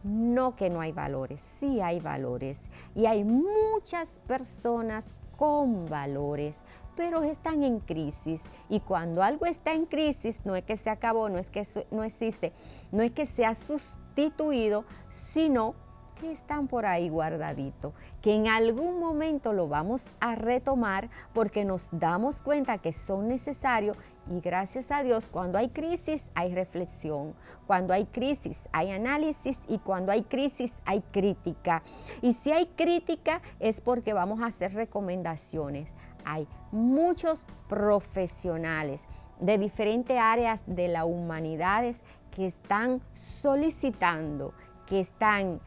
No que no hay valores, sí hay valores. Y hay muchas personas con valores, pero están en crisis. Y cuando algo está en crisis, no es que se acabó, no es que no existe, no es que se ha sustituido, sino que están por ahí guardaditos, que en algún momento lo vamos a retomar porque nos damos cuenta que son necesarios y gracias a Dios cuando hay crisis hay reflexión, cuando hay crisis hay análisis y cuando hay crisis hay crítica. Y si hay crítica es porque vamos a hacer recomendaciones. Hay muchos profesionales de diferentes áreas de la humanidad que están solicitando, que están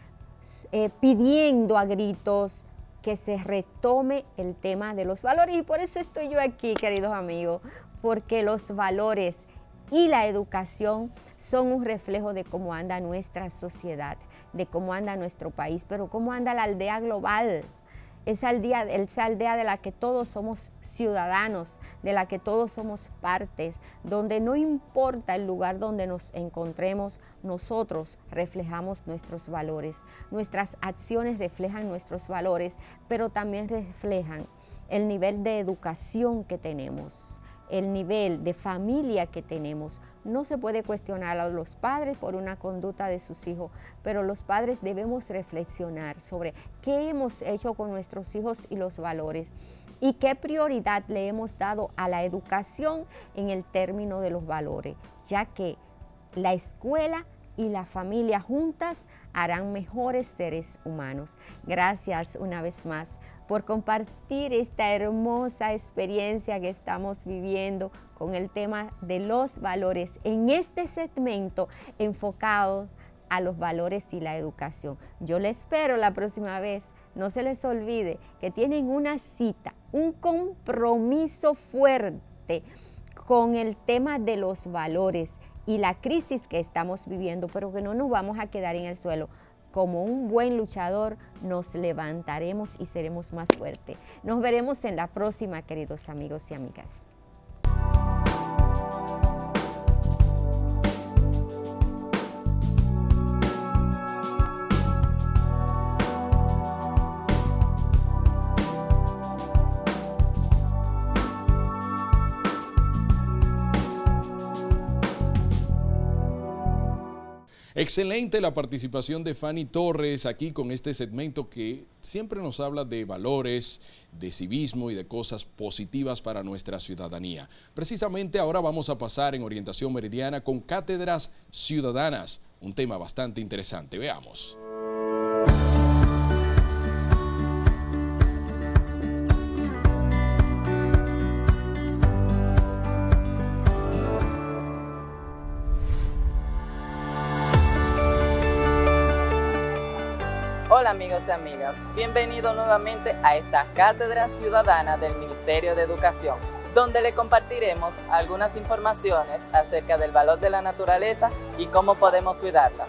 pidiendo a gritos que se retome el tema de los valores. Y por eso estoy yo aquí, queridos amigos, porque los valores y la educación son un reflejo de cómo anda nuestra sociedad, de cómo anda nuestro país, pero cómo anda la aldea global. Esa aldea de la que todos somos ciudadanos, de la que todos somos partes, donde no importa el lugar donde nos encontremos, nosotros reflejamos nuestros valores. Nuestras acciones reflejan nuestros valores, pero también reflejan el nivel de educación que tenemos, el nivel de familia que tenemos. No se puede cuestionar a los padres por una conducta de sus hijos, pero los padres debemos reflexionar sobre qué hemos hecho con nuestros hijos y los valores y qué prioridad le hemos dado a la educación en el término de los valores, ya que la escuela y la familia juntas harán mejores seres humanos. Gracias una vez más por compartir esta hermosa experiencia que estamos viviendo con el tema de los valores en este segmento enfocado a los valores y la educación. Yo les espero la próxima vez. No se les olvide que tienen una cita, un compromiso fuerte con el tema de los valores y la crisis que estamos viviendo, pero que no nos vamos a quedar en el suelo. Como un buen luchador nos levantaremos y seremos más fuertes. Nos veremos en la próxima, queridos amigos y amigas. Excelente la participación de Fanny Torres aquí con este segmento que siempre nos habla de valores, de civismo y de cosas positivas para nuestra ciudadanía. Precisamente ahora vamos a pasar en Orientación Meridiana con Cátedras Ciudadanas, un tema bastante interesante. Veamos. Hola amigos y amigas, bienvenidos nuevamente a esta Cátedra Ciudadana del Ministerio de Educación, donde le compartiremos algunas informaciones acerca del valor de la naturaleza y cómo podemos cuidarla.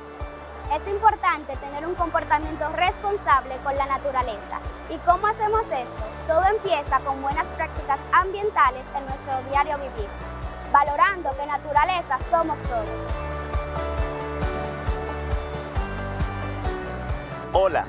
Es importante tener un comportamiento responsable con la naturaleza. ¿Y cómo hacemos esto? Todo empieza con buenas prácticas ambientales en nuestro diario vivir, valorando que naturaleza somos todos. Hola,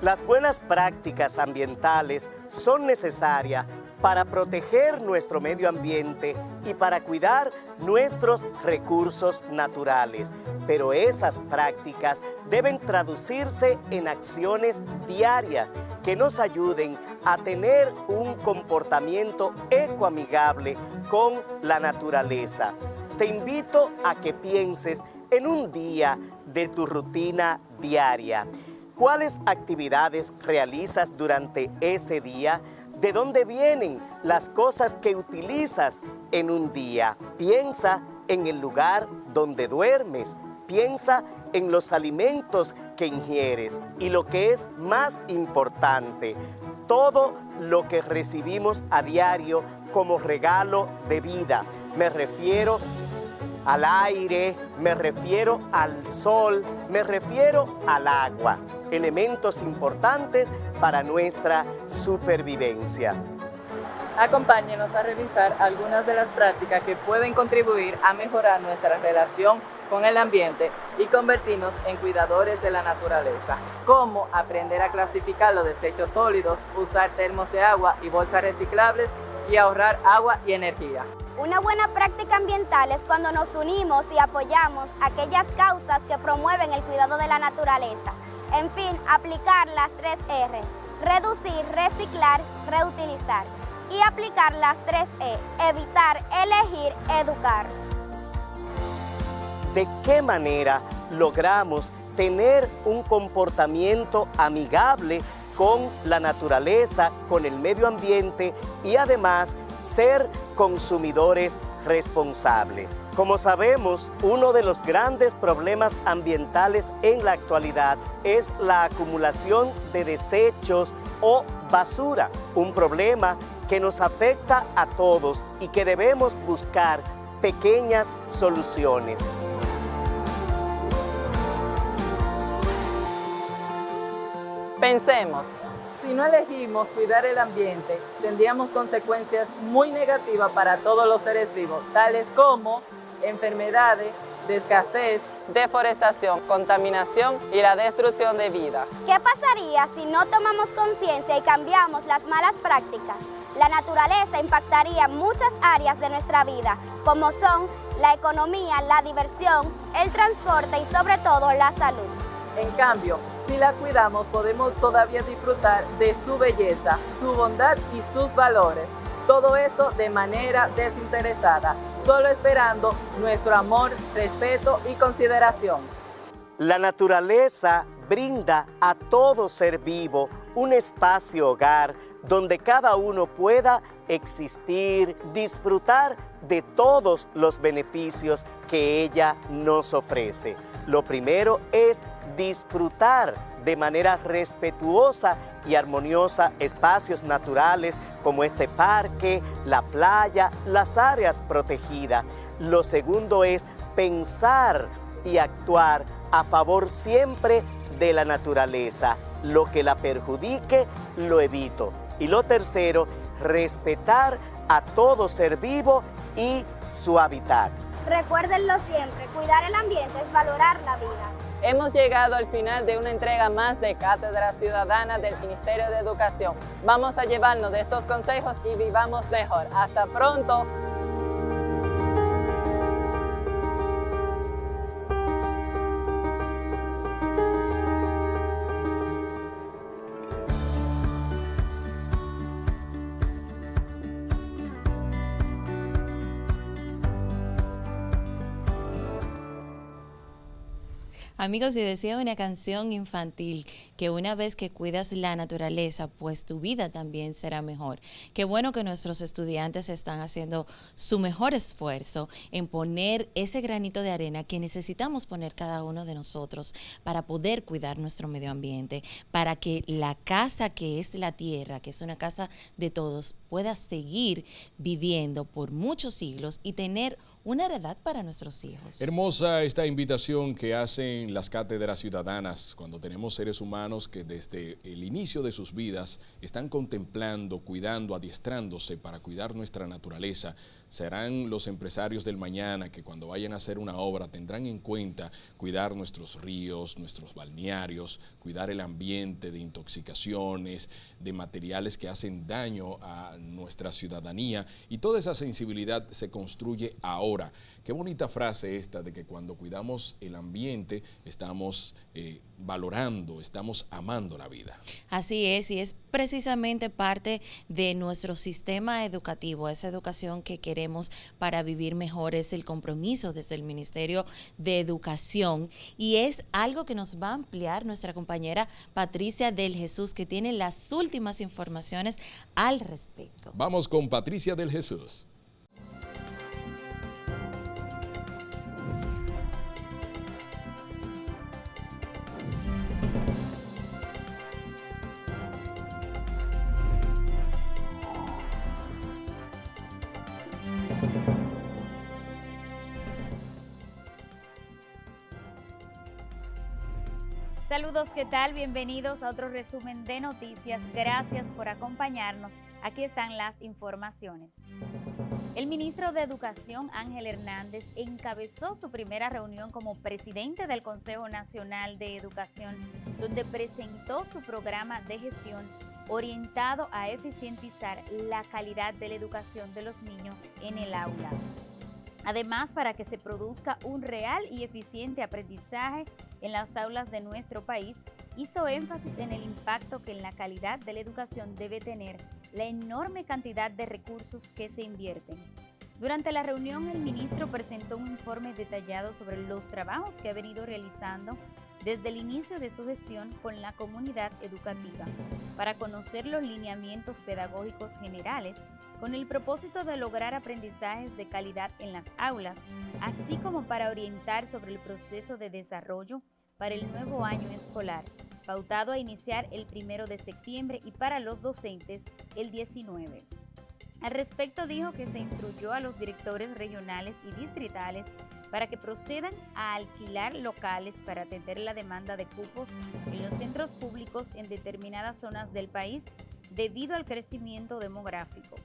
las buenas prácticas ambientales son necesarias para proteger nuestro medio ambiente y para cuidar nuestros recursos naturales. Pero esas prácticas deben traducirse en acciones diarias que nos ayuden a tener un comportamiento ecoamigable con la naturaleza. Te invito a que pienses en un día de tu rutina diaria. ¿Cuáles actividades realizas durante ese día? ¿De dónde vienen las cosas que utilizas en un día? Piensa en el lugar donde duermes. Piensa en los alimentos que ingieres y lo que es más importante, todo lo que recibimos a diario como regalo de vida. Me refiero al aire, me refiero al sol, me refiero al agua, elementos importantes para nuestra supervivencia. Acompáñenos a revisar algunas de las prácticas que pueden contribuir a mejorar nuestra relación con el ambiente y convertirnos en cuidadores de la naturaleza, como aprender a clasificar los desechos sólidos, usar termos de agua y bolsas reciclables y ahorrar agua y energía. Una buena práctica ambiental es cuando nos unimos y apoyamos aquellas causas que promueven el cuidado de la naturaleza. En fin, aplicar las 3 R: reducir, reciclar, reutilizar. Y aplicar las 3 E: evitar, elegir, educar. ¿De qué manera logramos tener un comportamiento amigable con la naturaleza, con el medio ambiente y además ser consumidores responsables? Como sabemos, uno de los grandes problemas ambientales en la actualidad es la acumulación de desechos o basura, un problema que nos afecta a todos y que debemos buscar pequeñas soluciones. Pensemos, si no elegimos cuidar el ambiente, tendríamos consecuencias muy negativas para todos los seres vivos, tales como enfermedades, de escasez, deforestación, contaminación y la destrucción de vida. ¿Qué pasaría si no tomamos conciencia y cambiamos las malas prácticas? La naturaleza impactaría muchas áreas de nuestra vida, como son la economía, la diversión, el transporte y sobre todo la salud. En cambio, si la cuidamos, podemos todavía disfrutar de su belleza, su bondad y sus valores. Todo esto de manera desinteresada, solo esperando nuestro amor, respeto y consideración. La naturaleza brinda a todo ser vivo un espacio hogar donde cada uno pueda existir, disfrutar de todos los beneficios que ella nos ofrece. Lo primero es disfrutar de manera respetuosa y armoniosa espacios naturales como este parque, la playa, las áreas protegidas. Lo segundo es pensar y actuar a favor siempre de la naturaleza. Lo que la perjudique, lo evito. Y lo tercero, respetar a todo ser vivo y su hábitat. Recuérdenlo siempre, cuidar el ambiente es valorar la vida. Hemos llegado al final de una entrega más de Cátedra Ciudadana del Ministerio de Educación. Vamos a llevarnos de estos consejos y vivamos mejor. ¡Hasta pronto! Amigos, si decía una canción infantil que una vez que cuidas la naturaleza, pues tu vida también será mejor. Qué bueno que nuestros estudiantes están haciendo su mejor esfuerzo en poner ese granito de arena que necesitamos poner cada uno de nosotros para poder cuidar nuestro medio ambiente, para que la casa que es la tierra, que es una casa de todos, pueda seguir viviendo por muchos siglos y tener una heredad para nuestros hijos. Hermosa esta invitación que hacen las cátedras ciudadanas cuando tenemos seres humanos que desde el inicio de sus vidas están contemplando, cuidando, adiestrándose para cuidar nuestra naturaleza. Serán los empresarios del mañana que cuando vayan a hacer una obra tendrán en cuenta cuidar nuestros ríos, nuestros balnearios, cuidar el ambiente de intoxicaciones, de materiales que hacen daño a nuestra ciudadanía, y toda esa sensibilidad se construye ahora. Qué bonita frase esta de que cuando cuidamos el ambiente estamos valorando, estamos amando la vida. Así es, y es precisamente parte de nuestro sistema educativo, esa educación que queremos para vivir mejor, es el compromiso desde el Ministerio de Educación, y es algo que nos va a ampliar nuestra compañera Patricia del Jesús, que tiene las últimas informaciones al respecto. Vamos con Patricia del Jesús. Saludos, ¿qué tal? Bienvenidos a otro resumen de noticias. Gracias por acompañarnos. Aquí están las informaciones. El ministro de Educación, Ángel Hernández, encabezó su primera reunión como presidente del Consejo Nacional de Educación, donde presentó su programa de gestión orientado a eficientizar la calidad de la educación de los niños en el aula. Además, para que se produzca un real y eficiente aprendizaje en las aulas de nuestro país, hizo énfasis en el impacto que en la calidad de la educación debe tener la enorme cantidad de recursos que se invierten. Durante la reunión, el ministro presentó un informe detallado sobre los trabajos que ha venido realizando desde el inicio de su gestión con la comunidad educativa, para conocer los lineamientos pedagógicos generales con el propósito de lograr aprendizajes de calidad en las aulas, así como para orientar sobre el proceso de desarrollo para el nuevo año escolar, pautado a iniciar el 1 de septiembre y para los docentes el 19. Al respecto, dijo que se instruyó a los directores regionales y distritales para que procedan a alquilar locales para atender la demanda de cupos en los centros públicos en determinadas zonas del país debido al crecimiento demográfico.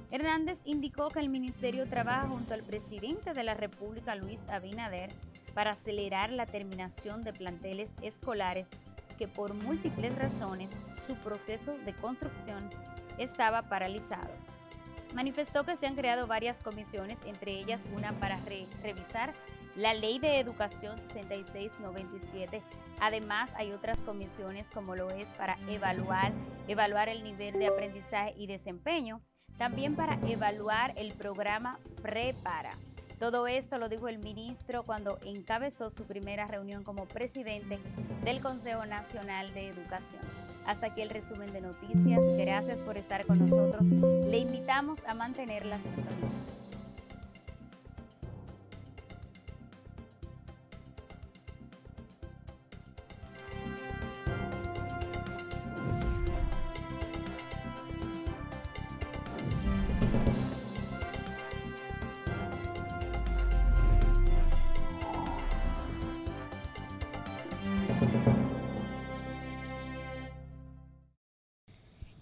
Hernández indicó que el ministerio trabaja junto al presidente de la República, Luis Abinader, para acelerar la terminación de planteles escolares que por múltiples razones su proceso de construcción estaba paralizado. Manifestó que se han creado varias comisiones, entre ellas una para revisar la Ley de Educación 6697. Además, hay otras comisiones como lo es para evaluar el nivel de aprendizaje y desempeño, también para evaluar el programa Prepara. Todo esto lo dijo el ministro cuando encabezó su primera reunión como presidente del Consejo Nacional de Educación. Hasta aquí el resumen de noticias. Gracias por estar con nosotros. Le invitamos a mantener la sintonía.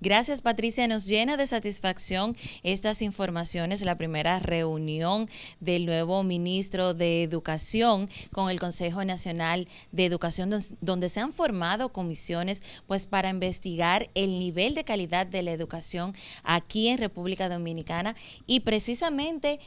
Gracias, Patricia. Nos llena de satisfacción estas informaciones, la primera reunión del nuevo ministro de Educación con el Consejo Nacional de Educación, donde se han formado comisiones pues para investigar el nivel de calidad de la educación aquí en República Dominicana y precisamente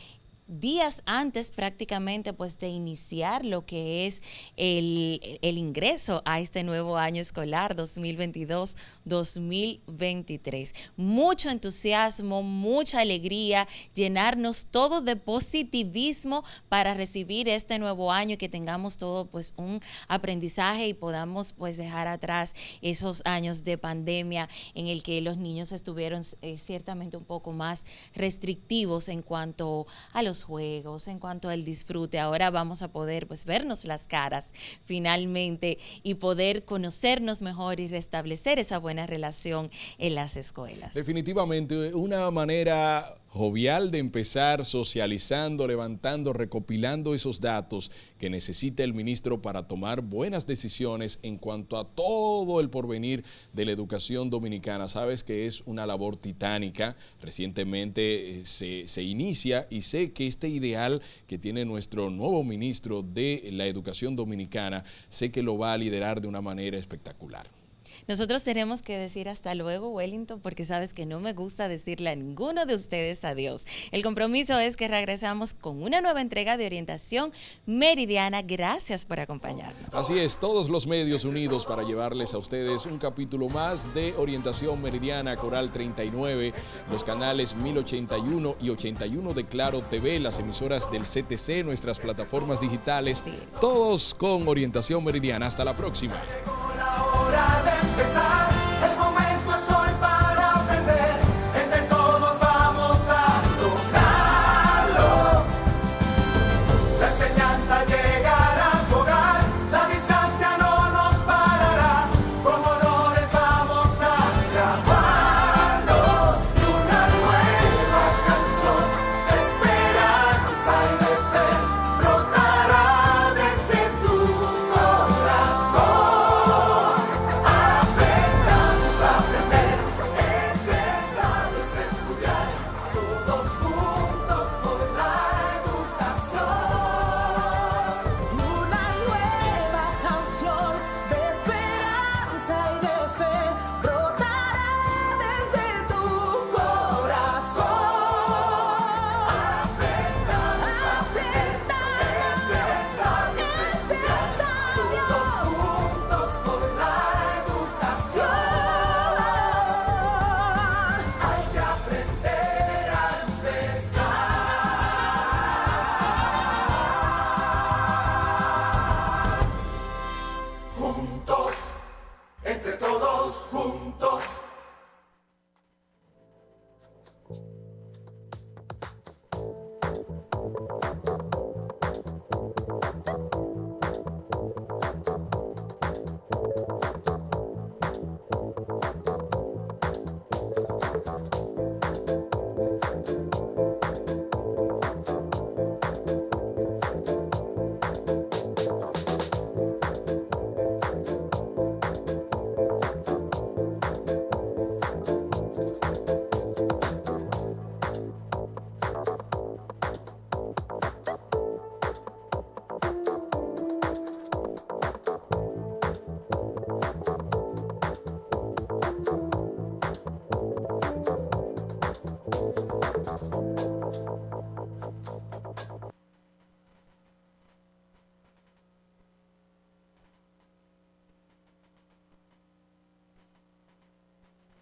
días antes prácticamente pues de iniciar lo que es el ingreso a este nuevo año escolar 2022-2023. Mucho entusiasmo, mucha alegría, llenarnos todo de positivismo para recibir este nuevo año y que tengamos todo pues un aprendizaje y podamos pues dejar atrás esos años de pandemia en el que los niños estuvieron ciertamente un poco más restrictivos en cuanto a los juegos, en cuanto al disfrute. Ahora vamos a poder pues vernos las caras finalmente y poder conocernos mejor y restablecer esa buena relación en las escuelas. Definitivamente una manera jovial de empezar socializando, levantando, recopilando esos datos que necesita el ministro para tomar buenas decisiones en cuanto a todo el porvenir de la educación dominicana. Sabes que es una labor titánica, recientemente se inicia y sé que este ideal que tiene nuestro nuevo ministro de la educación dominicana, sé que lo va a liderar de una manera espectacular. Nosotros tenemos que decir hasta luego, Wellington, porque sabes que no me gusta decirle a ninguno de ustedes adiós. El compromiso es que regresamos con una nueva entrega de Orientación Meridiana. Gracias por acompañarnos. Así es, todos los medios unidos para llevarles a ustedes un capítulo más de Orientación Meridiana, Coral 39, los canales 1081 y 81 de Claro TV, las emisoras del CTC, nuestras plataformas digitales, todos con Orientación Meridiana. Hasta la próxima. El momento es hoy para aprender, entre todos vamos a lograrlo. La enseñanza llegará a tu hogar, la distancia no nos parará, con honores vamos a grabarnos una nueva canción, esperanza y de fe brotará desde tu corazón. entre todos juntos.